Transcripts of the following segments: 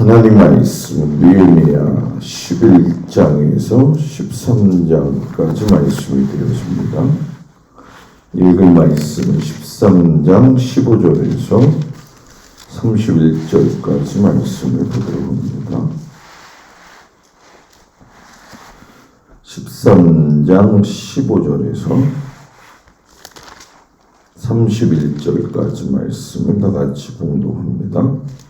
하나님 말씀 느헤미야 11장에서 13장까지 말씀이 되어집니다. 읽은 말씀은 13장 15절에서 31절까지 말씀을 보도록 합니다. 13장 15절에서 31절까지 말씀을 다 같이 봉독합니다.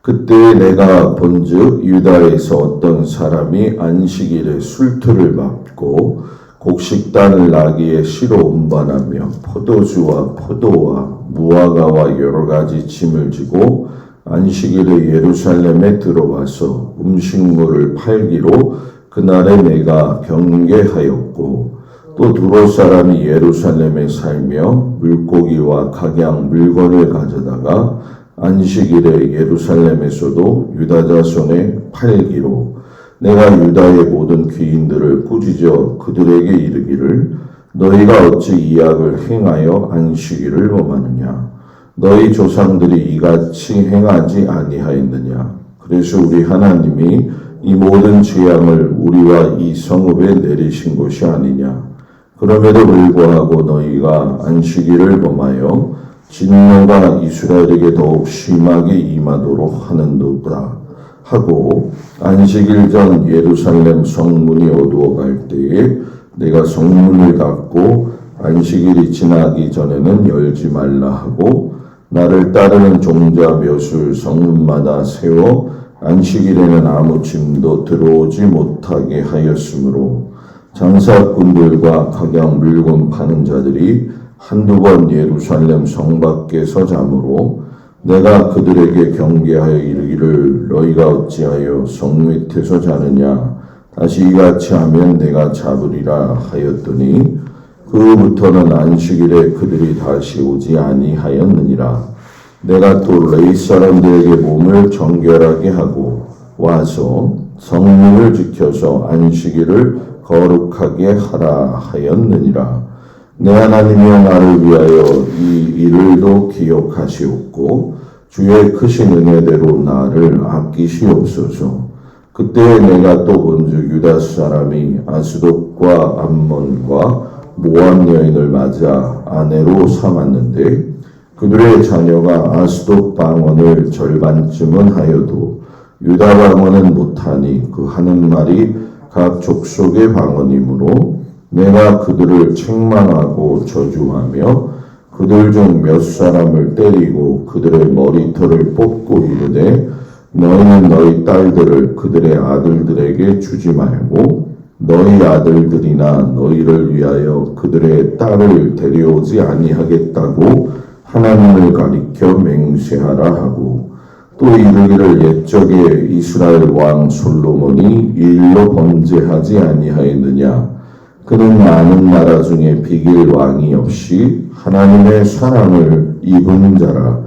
그때 내가 본즉 유다에서 어떤 사람이 안식일에 술틀을 밟고 곡식단을 나귀에 실어 운반하며 포도주와 포도와 무화과와 여러 가지 짐을 지고 안식일에 예루살렘에 들어와서 음식물을 팔기로 그날에 내가 경계하였고 또 두로 사람이 예루살렘에 살며 물고기와 각양 물건을 가져다가 안식일에 예루살렘에서도 유다 자손에 팔기로 내가 유다의 모든 귀인들을 꾸짖어 그들에게 이르기를 너희가 어찌 이 악을 행하여 안식일을 범하느냐 너희 조상들이 이같이 행하지 아니하였느냐 그래서 우리 하나님이 이 모든 재앙을 우리와 이 성읍에 내리신 것이 아니냐 그럼에도 불구하고 너희가 안식일을 범하여 진노가 이스라엘에게 더욱 심하게 임하도록 하는도다 하고 안식일 전 예루살렘 성문이 어두워갈 때에 내가 성문을 닫고 안식일이 지나기 전에는 열지 말라 하고 나를 따르는 종자 몇을 성문마다 세워 안식일에는 아무 짐도 들어오지 못하게 하였으므로 장사꾼들과 각양 물건 파는 자들이 한두 번 예루살렘 성 밖에 서자므로 내가 그들에게 경계하여 이르기를 너희가 어찌하여 성 밑에서 자느냐 다시 이같이 하면 내가 잡으리라 하였더니 그로부터는 안식일에 그들이 다시 오지 아니하였느니라 내가 또 레위 사람들에게 몸을 정결하게 하고 와서 성문을 지켜서 안식일을 거룩하게 하라 하였느니라 내 하나님이여 나를 위하여 이 일을도 기억하시옵고 주의 크신 은혜대로 나를 아끼시옵소서. 그때 내가 또 본즉 유다 사람이 아스돗과 암몬과 모압 여인을 맞아 아내로 삼았는데 그들의 자녀가 아스돗 방언을 절반쯤은 하여도 유다 방언은 못하니 그 하는 말이 각 족속의 방언이므로 내가 그들을 책망하고 저주하며 그들 중 몇 사람을 때리고 그들의 머리털을 뽑고 이르되 너희는 너희 딸들을 그들의 아들들에게 주지 말고 너희 아들들이나 너희를 위하여 그들의 딸을 데려오지 아니하겠다고 하나님을 가리켜 맹세하라 하고 또 이르기를 옛적에 이스라엘 왕 솔로몬이 이 일로 범죄하지 아니하였느냐 그는 많은 나라 중에 비길 왕이 없이 하나님의 사랑을 입은 자라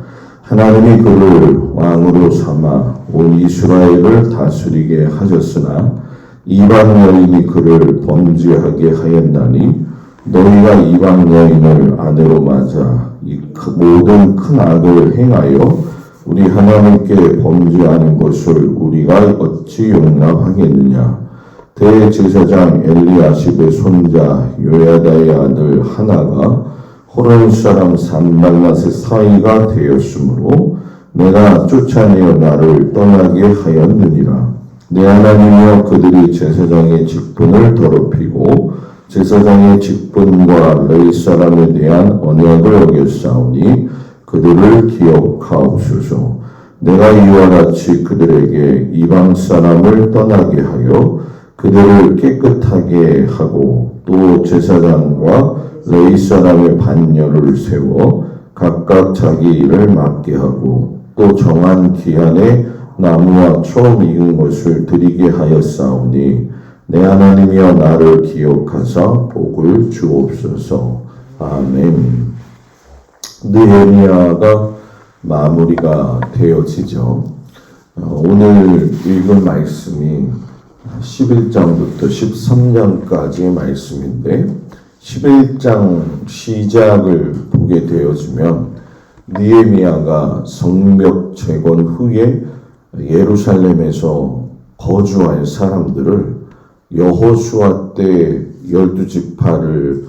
하나님이 그를 왕으로 삼아 온 이스라엘을 다스리게 하셨으나 이방 여인이 그를 범죄하게 하였나니 너희가 이방 여인을 아내로 맞아 이 모든 큰 악을 행하여 우리 하나님께 범죄하는 것을 우리가 어찌 용납하겠느냐 대제사장 엘리야십의 손자 요야다의 아들 하나가 호론 사람 산발랏의 사위가 되었으므로 내가 쫓아내어 나를 떠나게 하였느니라. 내 하나님이여 그들이 제사장의 직분을 더럽히고 제사장의 직분과 레위 사람에 대한 언약을 어겼사오니 그들을 기억하옵소서. 내가 이와 같이 그들에게 이방 사람을 떠나게 하여 그들을 깨끗하게 하고 또 제사장과 레위 사람의 반열을 세워 각각 자기 일을 맡게 하고 또 정한 기한에 나무와 처음 익은 것을 드리게 하였사오니 내 하나님이여 나를 기억하사 복을 주옵소서. 아멘. 느헤미야가 마무리가 되어지죠. 오늘 읽은 말씀이 11장부터 13장까지의 말씀인데 11장 시작을 보게 되어지면 느헤미야가 성벽 재건 후에 예루살렘에서 거주할 사람들을 여호수아 때 12지파를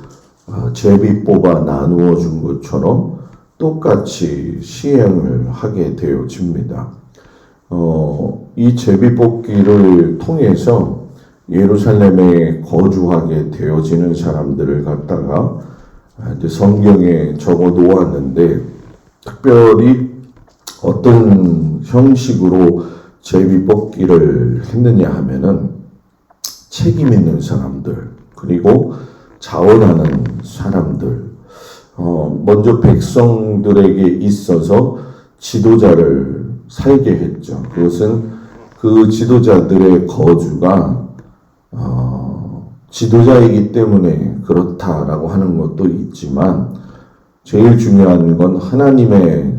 제비 뽑아 나누어 준 것처럼 똑같이 시행을 하게 되어집니다. 이 제비 뽑기를 통해서 예루살렘에 거주하게 되어지는 사람들을 갖다가 이제 성경에 적어 놓았는데, 특별히 어떤 형식으로 제비 뽑기를 했느냐 하면은 책임 있는 사람들, 그리고 자원하는 사람들, 먼저 백성들에게 있어서 지도자를 살게 했죠. 그것은 그 지도자들의 거주가 지도자이기 때문에 그렇다라고 하는 것도 있지만, 제일 중요한 건 하나님의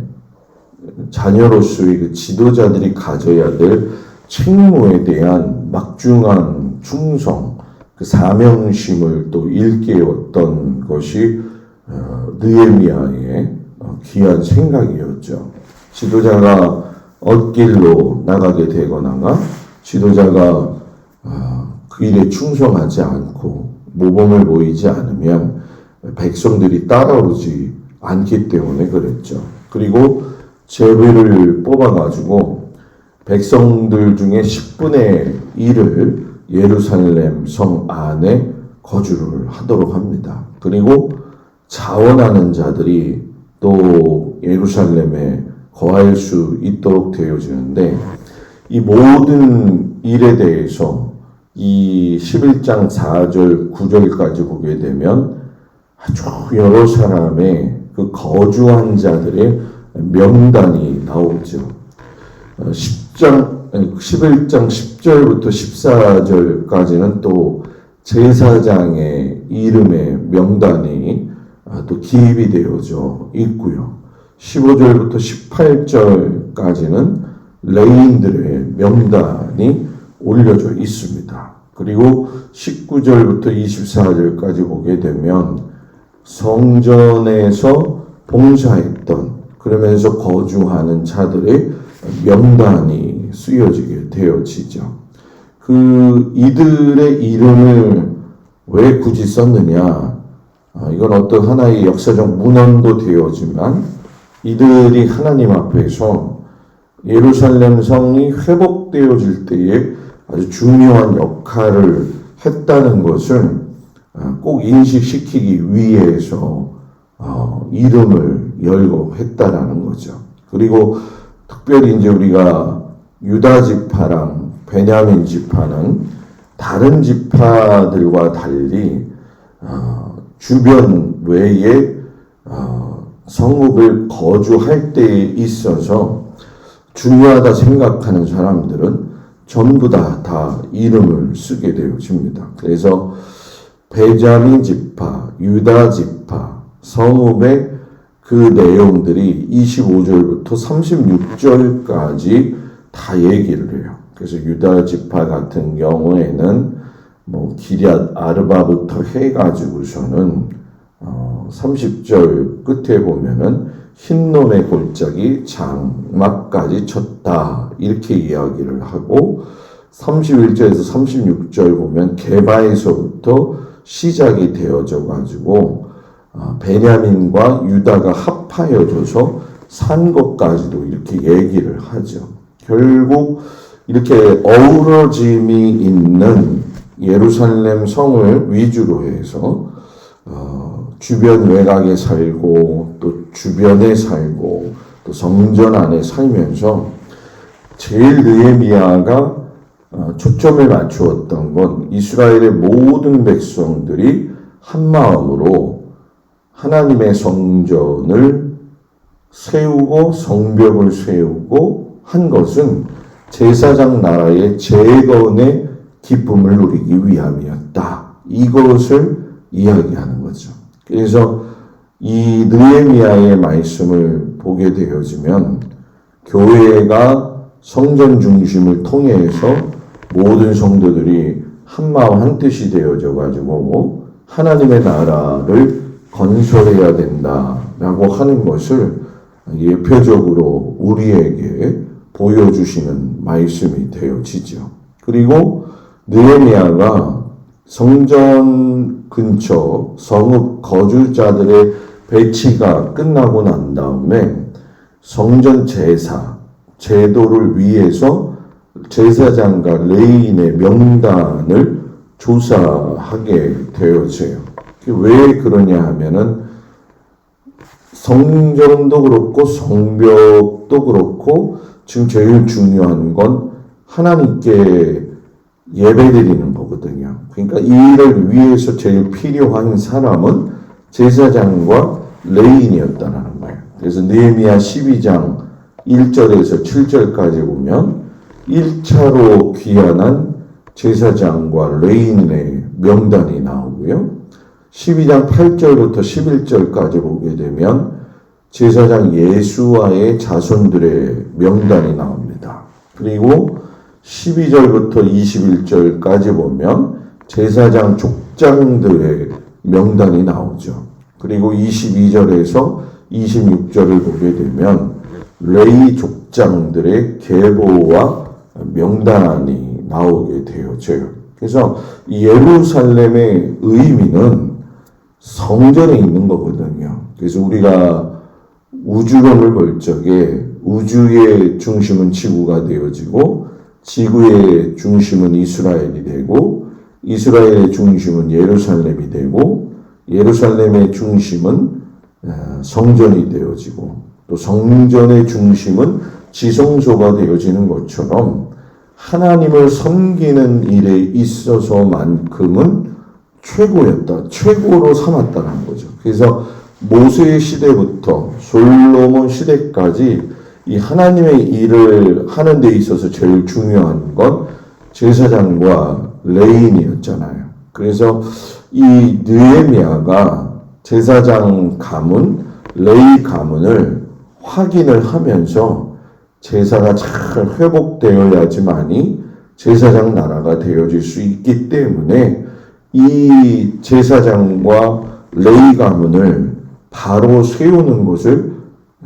자녀로서의 그 지도자들이 가져야 될 책무에 대한 막중한 충성, 그 사명심을 또 일깨웠던 것이 느헤미야의 귀한 생각이었죠. 지도자가 엇길로 나가게 되거나 지도자가 그 일에 충성하지 않고 모범을 보이지 않으면 백성들이 따라오지 않기 때문에 그랬죠. 그리고 제비를 뽑아가지고 백성들 중에 10분의 1을 예루살렘 성 안에 거주를 하도록 합니다. 그리고 자원하는 자들이 또 예루살렘에 거할 수 있도록 되어지는데, 이 모든 일에 대해서 이 11장 4절 9절까지 보게 되면 아주 여러 사람의 그 거주한 자들의 명단이 나오죠. 11장 10절부터 14절까지는 또 제사장의 이름의 명단이 또 기입이 되어져 있고요. 15절부터 18절까지는 레인들의 명단이 올려져 있습니다. 그리고 19절부터 24절까지 보게 되면 성전에서 봉사했던, 그러면서 거주하는 자들의 명단이 쓰여지게 되어지죠. 이들의 이름을 왜 굳이 썼느냐? 이건 어떤 하나의 역사적 문헌도 되어지만, 이들이 하나님 앞에서 예루살렘 성이 회복되어질 때에 아주 중요한 역할을 했다는 것을 꼭 인식시키기 위해서 이름을 열고 했다라는 거죠. 그리고 특별히 이제 우리가 유다 지파랑 베냐민 지파는 다른 지파들과 달리 주변 외에 성읍을 거주할 때에 있어서 중요하다 생각하는 사람들은 전부 다 이름을 쓰게 되어집니다. 그래서 베냐민 지파, 유다 지파, 성읍의 그 내용들이 25절부터 36절까지 다 얘기를 해요. 그래서 유다 지파 같은 경우에는 기럇 아르바부터 해가지고서는 30절 끝에 보면은 흰놈의 골짜기 장막까지 쳤다, 이렇게 이야기를 하고, 31절에서 36절 보면 게바에서부터 시작이 되어져 가지고 베냐민과 유다가 합하여져서 산 것까지도 이렇게 얘기를 하죠. 결국 이렇게 어우러짐이 있는 예루살렘 성을 위주로 해서 주변 외곽에 살고 또 주변에 살고 또 성전 안에 살면서 제일 느헤미야가 초점을 맞추었던 건 이스라엘의 모든 백성들이 한 마음으로 하나님의 성전을 세우고 성벽을 세우고 한 것은 제사장 나라의 재건의 기쁨을 누리기 위함이었다. 이것을 이야기하는 거죠. 그래서 이 느헤미야의 말씀을 보게 되어지면 교회가 성전 중심을 통해서 모든 성도들이 한마음 한뜻이 되어져 가지고 하나님의 나라를 건설해야 된다라고 하는 것을 예표적으로 우리에게 보여주시는 말씀이 되어지죠. 그리고 느헤미야가 성전 근처 성읍 거주자들의 배치가 끝나고 난 다음에 성전 제도를 위해서 제사장과 레위인의 명단을 조사하게 되어져요. 왜 그러냐 하면은 성전도 그렇고 성벽도 그렇고 지금 제일 중요한 건 하나님께 예배드리는 거거든요. 그러니까 이 일을 위해서 제일 필요한 사람은 제사장과 레위인이었다는 거예요. 그래서 느헤미야 12장 1절에서 7절까지 보면 1차로 귀환한 제사장과 레위인의 명단이 나오고요. 12장 8절부터 11절까지 보게 되면 제사장 예수와의 자손들의 명단이 나옵니다. 그리고 12절부터 21절까지 보면 제사장 족장들의 명단이 나오죠. 그리고 22절에서 26절을 보게 되면 레위 족장들의 계보와 명단이 나오게 되어져요. 그래서 예루살렘의 의미는 성전에 있는 거거든요. 그래서 우리가 우주론을 볼 적에 우주의 중심은 지구가 되어지고 지구의 중심은 이스라엘이 되고 이스라엘의 중심은 예루살렘이 되고 예루살렘의 중심은 성전이 되어지고 또 성전의 중심은 지성소가 되어지는 것처럼 하나님을 섬기는 일에 있어서만큼은 최고로 삼았다는 거죠. 그래서 모세 시대부터 솔로몬 시대까지 이 하나님의 일을 하는 데 있어서 제일 중요한 건 제사장과 레위인이었잖아요. 그래서 이 느헤미야가 제사장 가문, 레위 가문을 확인을 하면서 제사가 잘 회복되어야지만이 제사장 나라가 되어질 수 있기 때문에 이 제사장과 레위 가문을 바로 세우는 것을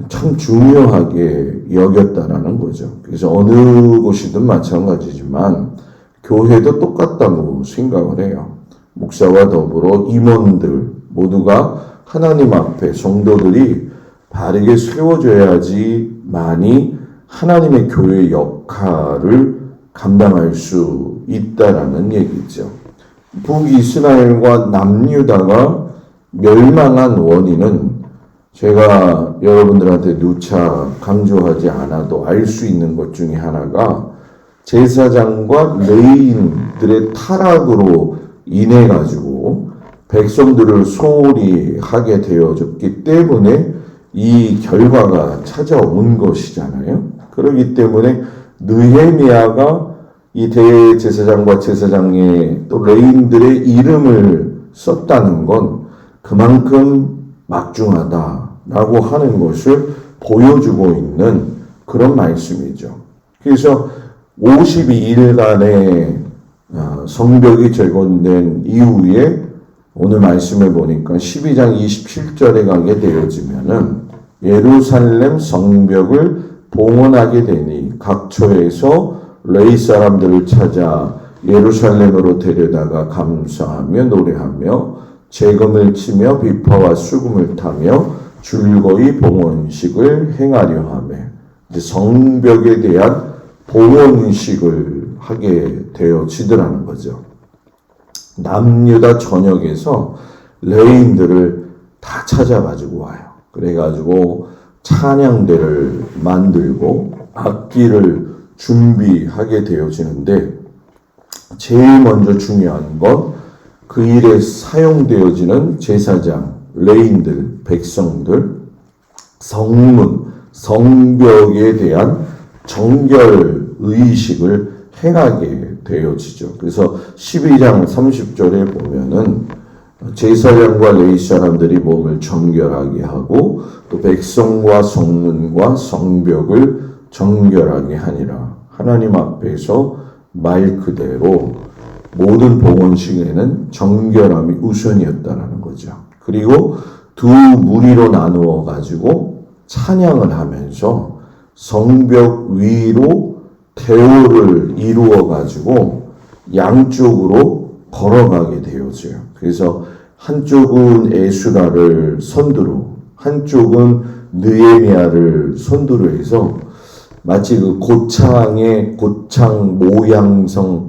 참 중요하게 여겼다라는 거죠. 그래서 어느 곳이든 마찬가지지만 교회도 똑같다고 생각을 해요. 목사와 더불어 임원들 모두가 하나님 앞에 성도들이 바르게 세워져야지만이 하나님의 교회의 역할을 감당할 수 있다라는 얘기죠. 북이스라엘과 남유다가 멸망한 원인은 제가 여러분들한테 누차 강조하지 않아도 알 수 있는 것 중에 하나가 제사장과 레위인들의 타락으로 인해 가지고 백성들을 소홀히 하게 되어졌기 때문에 이 결과가 찾아온 것이잖아요. 그렇기 때문에 느헤미야가 이 대제사장과 제사장의 또 레위인들의 이름을 썼다는 건 그만큼 막중하다라고 하는 것을 보여주고 있는 그런 말씀이죠. 그래서 52일간의 성벽이 재건된 이후에 오늘 말씀을 보니까 12장 27절에 가게 되어지면은 예루살렘 성벽을 봉헌하게 되니 각처에서 레위 사람들을 찾아 예루살렘으로 데려다가 감사하며 노래하며 재금을 치며 비파와 수금을 타며 줄거이 봉헌식을 행하려 하며 이제 성벽에 대한 봉헌식을 하게 되어지더라는 거죠. 남유다 전역에서 레위인들을 다 찾아가지고 와요. 그래가지고 찬양대를 만들고 악기를 준비하게 되어지는데 제일 먼저 중요한 건 그 일에 사용되어지는 제사장, 레위인들, 백성들, 성문, 성벽에 대한 정결 의식을 행하게 되어지죠. 그래서 12장 30절에 보면은 제사장과 레위 사람들이 몸을 정결하게 하고 또 백성과 성문과 성벽을 정결하게 하니라. 하나님 앞에서 말 그대로 모든 봉헌식에는 정결함이 우선이었다라는 거죠. 그리고 두 무리로 나누어 가지고 찬양을 하면서 성벽 위로 대오를 이루어 가지고 양쪽으로 걸어가게 되어져요. 그래서 한쪽은 에스라를 선두로, 한쪽은 느헤미야를 선두로 해서 마치 그 고창 모양성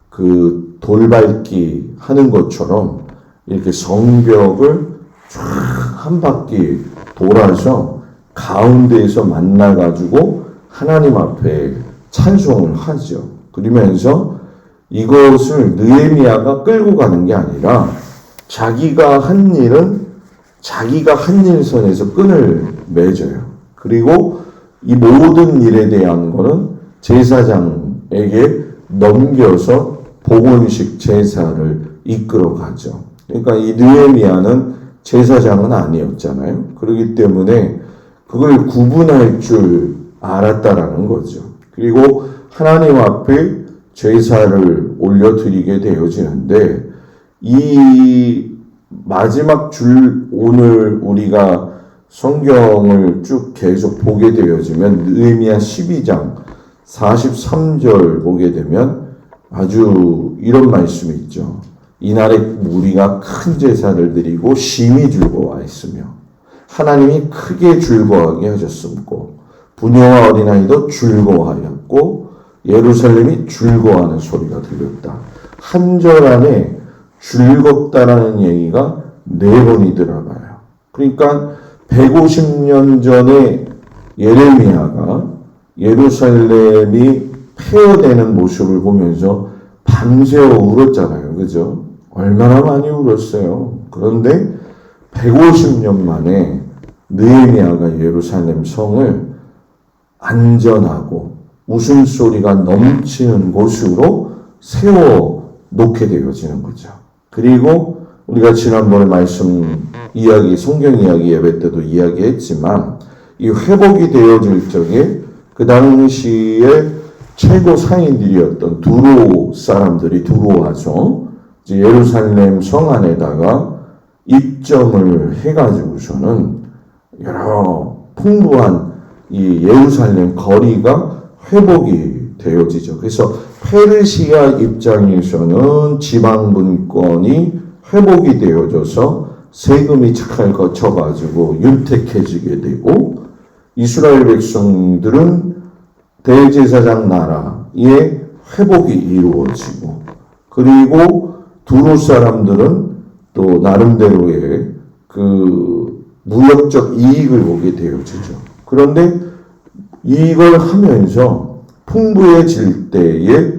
그 돌밟기 하는 것처럼 이렇게 성벽을 쫙 한 바퀴 돌아서 가운데에서 만나가지고 하나님 앞에 찬송을 하죠. 그러면서 이것을 느헤미야가 끌고 가는 게 아니라 자기가 한 일선에서 끈을 맺어요. 그리고 이 모든 일에 대한 거는 제사장에게 넘겨서 복원식 제사를 이끌어 가죠. 그러니까 이 느헤미야는 제사장은 아니었잖아요. 그렇기 때문에 그걸 구분할 줄 알았다라는 거죠. 그리고 하나님 앞에 제사를 올려드리게 되어지는데 이 마지막 줄 오늘 우리가 성경을 쭉 계속 보게 되어지면 느헤미야 12장 43절 보게 되면 아주 이런 말씀이 있죠. 이날에 우리가 큰 제사를 드리고 심히 즐거워했으며 하나님이 크게 즐거워하게 하셨음고 부녀와 어린아이도 즐거워하였고 예루살렘이 즐거워하는 소리가 들렸다. 한 절 안에 즐겁다라는 얘기가 4번이 들어가요. 그러니까 150년 전에 예레미야가 예루살렘이 폐허되는 모습을 보면서 밤새워 울었잖아요. 그죠? 얼마나 많이 울었어요. 그런데 150년 만에 느헤미야가 예루살렘 성을 안전하고 웃음소리가 넘치는 곳으로 세워 놓게 되어지는 거죠. 그리고 우리가 지난번에 성경 이야기 예배 때도 이야기했지만 이 회복이 되어질 적에 그 당시에 최고 상인들이었던 두로 사람들이 들어와서 예루살렘 성 안에다가 입점을 해가지고서는 여러 풍부한 이 예루살렘 거리가 회복이 되어지죠. 그래서 페르시아 입장에서는 지방분권이 회복이 되어져서 세금이 잘 거쳐가지고 윤택해지게 되고 이스라엘 백성들은 대제사장 나라의 회복이 이루어지고 그리고 두로 사람들은 또 나름대로의 그 무역적 이익을 보게 되어지죠. 그런데 이걸 하면서 풍부해질 때에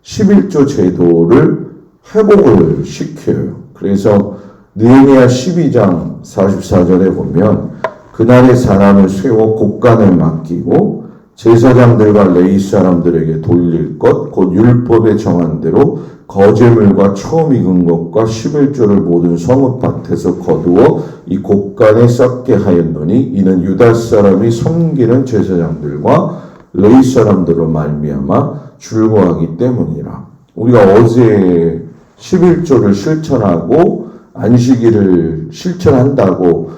11조 제도를 회복을 시켜요. 그래서 느헤미야 12장 44절에 보면 그날의 사람을 세워 곡간을 맡기고 제사장들과 레위 사람들에게 돌릴 것 곧 율법에 정한 대로 거제물과 처음 익은 것과 11조를 모든 성읍밭에서 거두어 이 곡간에 썩게 하였노니 이는 유다 사람이 섬기는 제사장들과 레위 사람들로 말미암아 즐거워하기 때문이라. 우리가 어제 11조를 실천하고 안식일을 실천한다고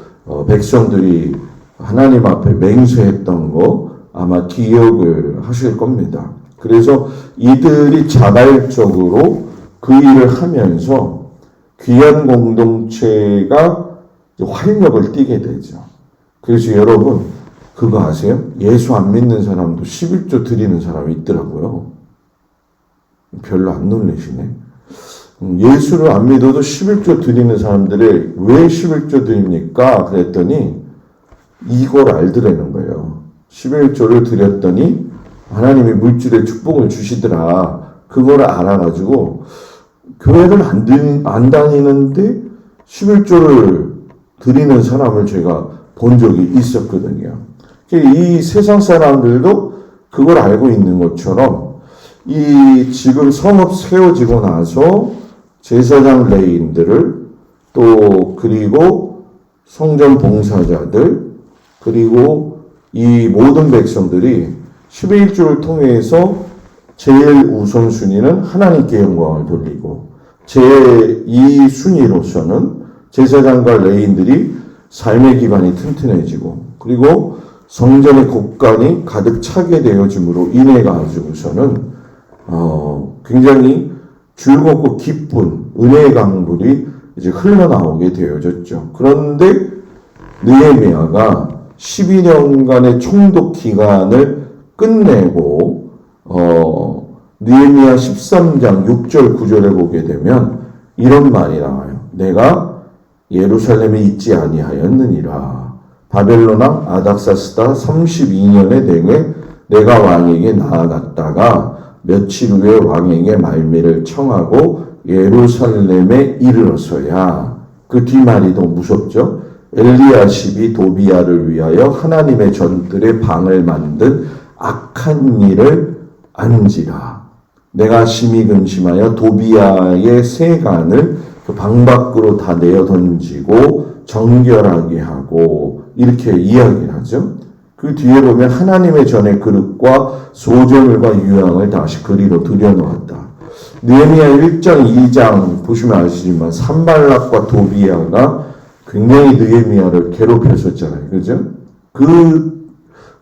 백성들이 하나님 앞에 맹세했던 거 아마 기억을 하실 겁니다. 그래서 이들이 자발적으로 그 일을 하면서 귀한 공동체가 활력을 띠게 되죠. 그래서 여러분 그거 아세요? 예수 안 믿는 사람도 11조 드리는 사람이 있더라고요. 별로 안 놀라시네. 예수를 안 믿어도 11조 드리는 사람들이 왜 11조 드립니까? 그랬더니 이걸 알더라는 거예요. 11조를 드렸더니 하나님이 물질의 축복을 주시더라. 그걸 알아가지고 교회를 안 다니는데 11조를 드리는 사람을 제가 본 적이 있었거든요. 이 세상 사람들도 그걸 알고 있는 것처럼 이 지금 성읍 세워지고 나서 제사장 레위인들을 또 그리고 성전 봉사자들 그리고 이 모든 백성들이 11조를 통해서 제일 우선순위는 하나님께 영광을 돌리고 제2순위로서는 제사장과 레위인들이 삶의 기반이 튼튼해지고 그리고 성전의 곳간이 가득 차게 되어짐으로 인해 가지고서는 굉장히 즐겁고 기쁜 은혜의 강물이 이제 흘러나오게 되어졌죠. 그런데 느헤미야가 12년간의 총독 기간을 끝내고 느헤미야 13장 6절 9절에 보게 되면 이런 말이 나와요. 내가 예루살렘에 있지 아니하였느니라. 바벨론 왕 아닥사스다 32년에 되에 내가 왕에게 나아갔다가 며칠 후에 왕에게 말미를 청하고 예루살렘에 이르러서야. 그 뒷말이 더 무섭죠. 엘리야십이 도비야를 위하여 하나님의 전들의 방을 만든 악한 일을 안지라. 내가 심히 근심하여 도비야의 세간을 그 방 밖으로 다 내어 던지고 정결하게 하고 이렇게 이야기를 하죠. 그 뒤에 보면 하나님의 전의 그릇과 소저물과 유향을 다시 그리로 들여놓았다. 느헤미야 1장 2장 보시면 아시지만 산발락과 도비야가 굉장히 느헤미야를 괴롭혔었잖아요. 그죠? 그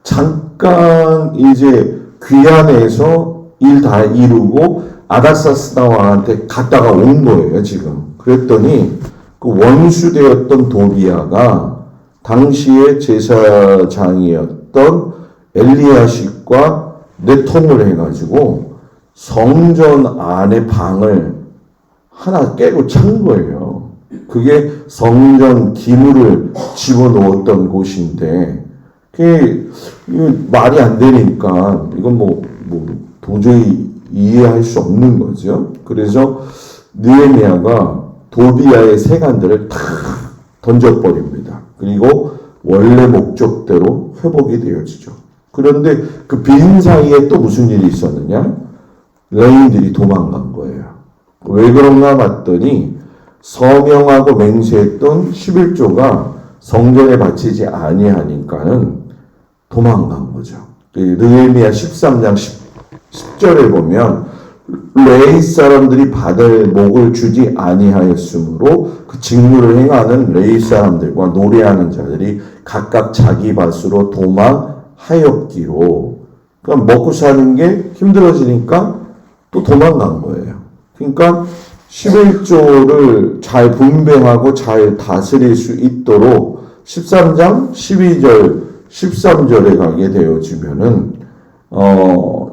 잠깐 이제 귀환해서 일 다 이루고 아닥사스다 왕한테 갔다가 온 거예요, 지금. 그랬더니 그 원수되었던 도비야가 당시에 제사장이었던 엘리야십과 내통을 해가지고 성전 안에 방을 하나 깨고 찬 거예요. 그게 성전 기물을 집어넣었던 곳인데, 그게 말이 안 되니까 이건 뭐 도저히 이해할 수 없는 거죠. 그래서 느헤미야가 도비야의 세간들을 다 던져버립니다. 그리고 원래 목적대로 회복이 되어지죠. 그런데 그 빈 사이에 또 무슨 일이 있었느냐? 레인들이 도망간 거예요. 왜 그런가 봤더니 서명하고 맹세했던 11조가 성전에 바치지 아니하니까는 도망간 거죠. 느헤미야 13장 10절에 보면 레위 사람들이 받을 목을 주지 아니하였으므로 그 직무를 행하는 레위 사람들과 노래하는 자들이 각각 자기 밭으로 도망하였기로. 그러니까 먹고 사는 게 힘들어지니까 또 도망간 거예요. 그러니까 11조를 잘 분배하고 잘 다스릴 수 있도록 13장 12절 13절에 가게 되어지면은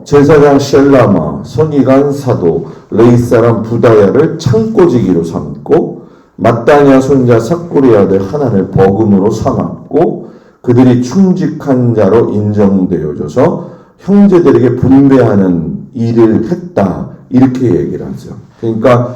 제사장 셀라마, 서기관 사도, 레위 사람 부다야를 창고지기로 삼고 마따냐 손자 삭구리 아들 하나를 버금으로 삼았고 그들이 충직한 자로 인정되어져서 형제들에게 분배하는 일을 했다. 이렇게 얘기를 하죠. 그러니까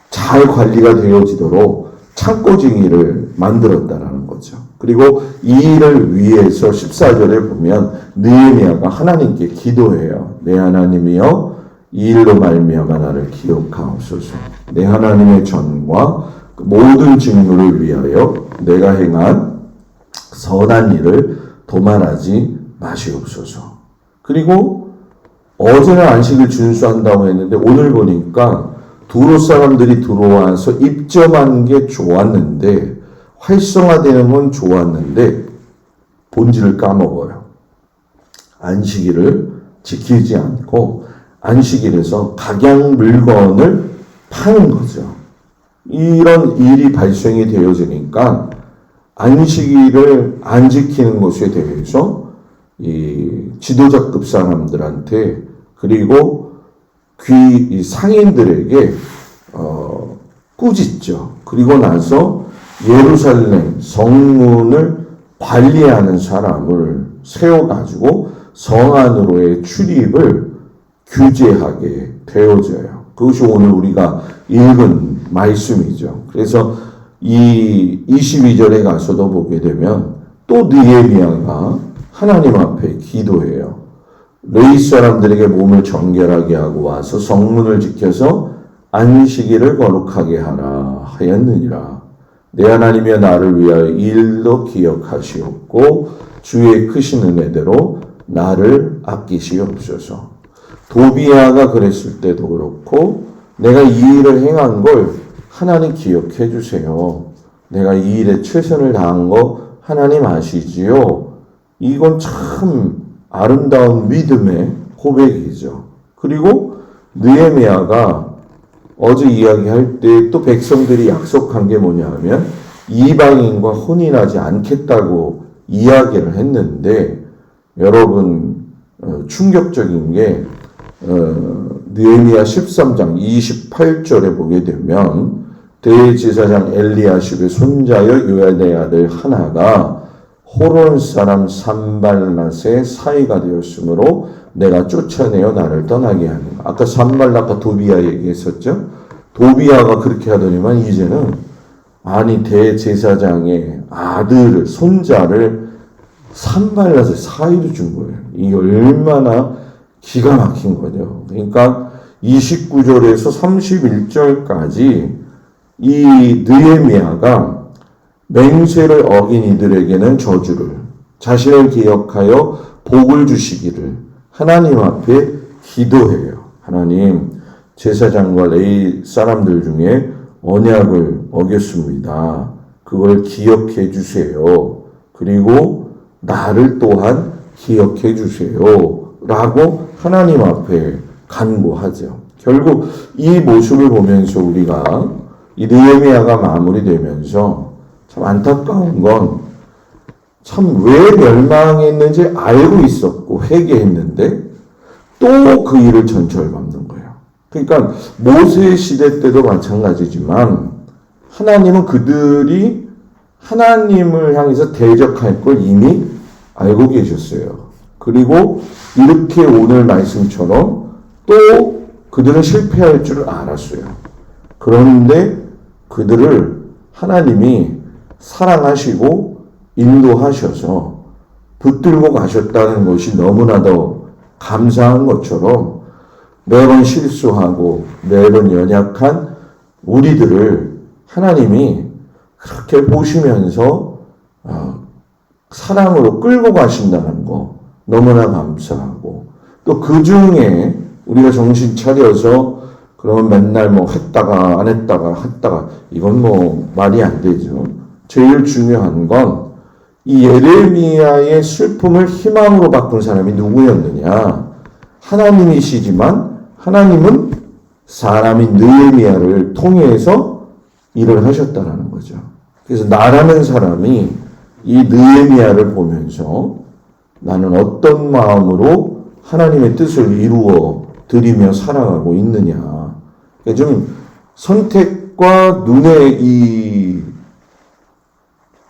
잘 관리가 되어지도록 창고지기를 만들었다라는 거죠. 그리고 이 일을 위해서 14절에 보면 느헤미야가 하나님께 기도해요. 내 하나님이여 이 일로 말미암아 나를 기억하옵소서. 내 하나님의 전과 모든 직무를 위하여 내가 행한 선한 일을 도말하지 마시옵소서. 그리고 어제는 안식을 준수한다고 했는데 오늘 보니까 두로 사람들이 들어와서 입점한 게 좋았는데 활성화되는 건 좋았는데 본질을 까먹어요. 안식일을 지키지 않고 안식일에서 각양 물건을 파는 거죠. 이런 일이 발생이 되어지니까 안식일을 안 지키는 것에 대해서 이 지도자급 사람들한테 그리고 이 상인들에게 꾸짖죠. 그리고 나서 예루살렘 성문을 관리하는 사람을 세워가지고 성 안으로의 출입을 규제하게 되어져요. 그것이 오늘 우리가 읽은 말씀이죠. 그래서 이 22절에 가서도 보게 되면 또 느헤미야가 하나님 앞에 기도해요. 레위 사람들에게 몸을 정결하게 하고 와서 성문을 지켜서 안식일을 거룩하게 하라 하였느니라. 내 하나님이여 나를 위하여 일도 기억하시옵고 주의 크신 은혜대로 나를 아끼시옵소서. 도비야가 그랬을 때도 그렇고 내가 이 일을 행한 걸 하나님 기억해 주세요. 내가 이 일에 최선을 다한 거 하나님 아시지요? 이건 참 아름다운 믿음의 고백이죠. 그리고 느헤미야가 어제 이야기할 때 또 백성들이 약속한 게 뭐냐 하면 이방인과 혼인하지 않겠다고 이야기를 했는데 여러분 충격적인 게 느헤미야 13장 28절에 보게 되면 대제사장 엘리야십의 손자여 요야다의 아들 하나가 호론 사람 산발랏의 사이가 되었으므로 내가 쫓아내어 나를 떠나게 하는. 아까 산발랏과 도비야 얘기했었죠. 도비야가 그렇게 하더니만 이제는 아니 대제사장의 아들을 손자를 산발랏의 사이로 준 거예요. 이게 얼마나 기가 막힌 거죠. 그러니까 29절에서 31절까지 이 느헤미야가 맹세를 어긴 이들에게는 저주를, 자신을 기억하여 복을 주시기를 하나님 앞에 기도해요. 하나님, 제사장과 레위 사람들 중에 언약을 어겼습니다. 그걸 기억해 주세요. 그리고 나를 또한 기억해 주세요. 라고 하나님 앞에 간구하죠. 결국 이 모습을 보면서 우리가 이 느헤미야가 마무리되면서 참 안타까운 건 참 왜 멸망했는지 알고 있었고 회개했는데 또 그 일을 전철밟는 거예요. 그러니까 모세 시대 때도 마찬가지지만 하나님은 그들이 하나님을 향해서 대적할 걸 이미 알고 계셨어요. 그리고 이렇게 오늘 말씀처럼 또 그들은 실패할 줄 알았어요. 그런데 그들을 하나님이 사랑하시고 인도하셔서 붙들고 가셨다는 것이 너무나도 감사한 것처럼 매번 실수하고 매번 연약한 우리들을 하나님이 그렇게 보시면서 사랑으로 끌고 가신다는 거 너무나 감사하고 또 그 중에 우리가 정신 차려서 그러면 맨날 뭐 했다가 안 했다가 이건 뭐 말이 안 되죠. 제일 중요한 건 이 예레미야의 슬픔을 희망으로 바꾼 사람이 누구였느냐? 하나님이시지만 하나님은 사람인 느헤미야를 통해서 일을 하셨다는 거죠. 그래서 나라는 사람이 이 느헤미야를 보면서 나는 어떤 마음으로 하나님의 뜻을 이루어 드리며 살아가고 있느냐. 좀 선택과 눈의 이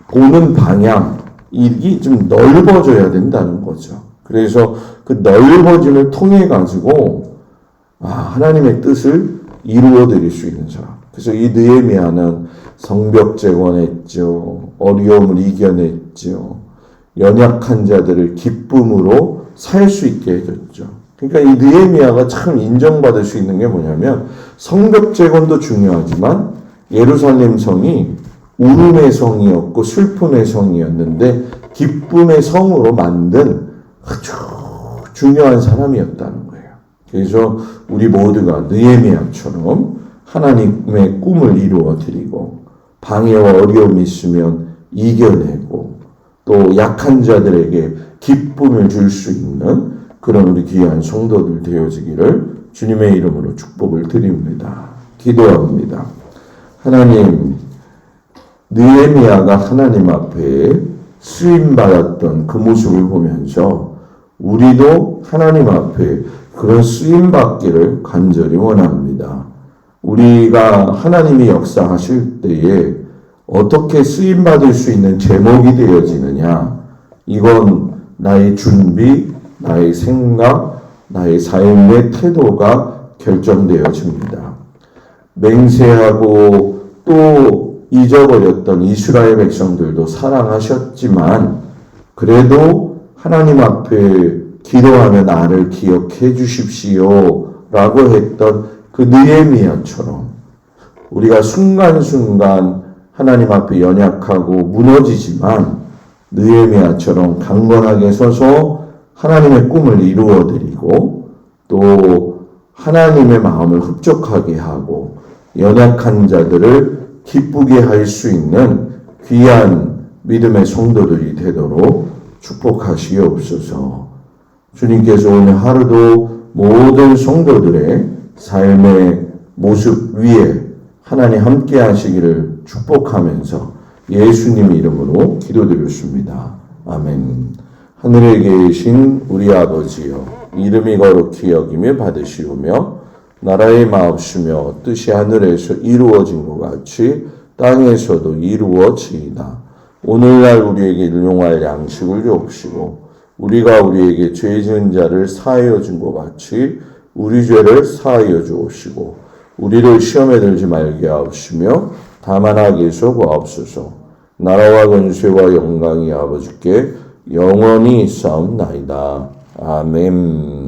보는 방향, 이게 좀 넓어져야 된다는 거죠. 그래서 그 넓어짐을 통해 가지고 하나님의 뜻을 이루어 드릴 수 있는 사람. 그래서 이 느헤미야는 성벽 재건했죠. 어려움을 이겨냈죠. 연약한 자들을 기쁨으로 살 수 있게 해줬죠. 그러니까 이 느헤미야가 참 인정받을 수 있는 게 뭐냐면 성벽 재건도 중요하지만 예루살렘 성이 울음의 성이었고 슬픔의 성이었는데 기쁨의 성으로 만든 아주 중요한 사람이었다는 거예요. 그래서 우리 모두가 느헤미야처럼 하나님의 꿈을 이루어 드리고 방해와 어려움이 있으면 이겨내고 또 약한 자들에게 기쁨을 줄 수 있는 그런 우리 귀한 성도들 되어지기를 주님의 이름으로 축복을 드립니다. 기도합니다. 하나님, 느헤미야가 하나님 앞에 쓰임받았던 그 모습을 보면서 우리도 하나님 앞에 그런 쓰임받기를 간절히 원합니다. 우리가 하나님이 역사하실 때에 어떻게 쓰임받을 수 있는 제목이 되어지느냐, 이건 나의 준비, 나의 생각, 나의 삶의 태도가 결정되어집니다. 맹세하고 또 잊어버렸던 이스라엘 백성들도 사랑하셨지만 그래도 하나님 앞에 기도하며 나를 기억해 주십시오 라고 했던 그 느헤미야처럼 우리가 순간순간 하나님 앞에 연약하고 무너지지만 느헤미야처럼 강건하게 서서 하나님의 꿈을 이루어드리고 또 하나님의 마음을 흡족하게 하고 연약한 자들을 기쁘게 할 수 있는 귀한 믿음의 성도들이 되도록 축복하시옵소서. 주님께서 오늘 하루도 모든 성도들의 삶의 모습 위에 하나님 함께 하시기를 축복하면서 예수님 이름으로 기도드렸습니다. 아멘. 하늘에 계신 우리 아버지여, 이름이 거룩히 여김을 받으시오며 나라의 마옵시며 뜻이 하늘에서 이루어진 것 같이 땅에서도 이루어지이다. 오늘날 우리에게 일용할 양식을 주옵시고 우리가 우리에게 죄 지은 자를 사하여 준 것 같이 우리 죄를 사하여 주옵시고 우리를 시험에 들지 말게 하옵시며 다만 악에서 구하옵소서. 나라와 권세와 영광이 아버지께 영원히 있사옵나이다. 아멘.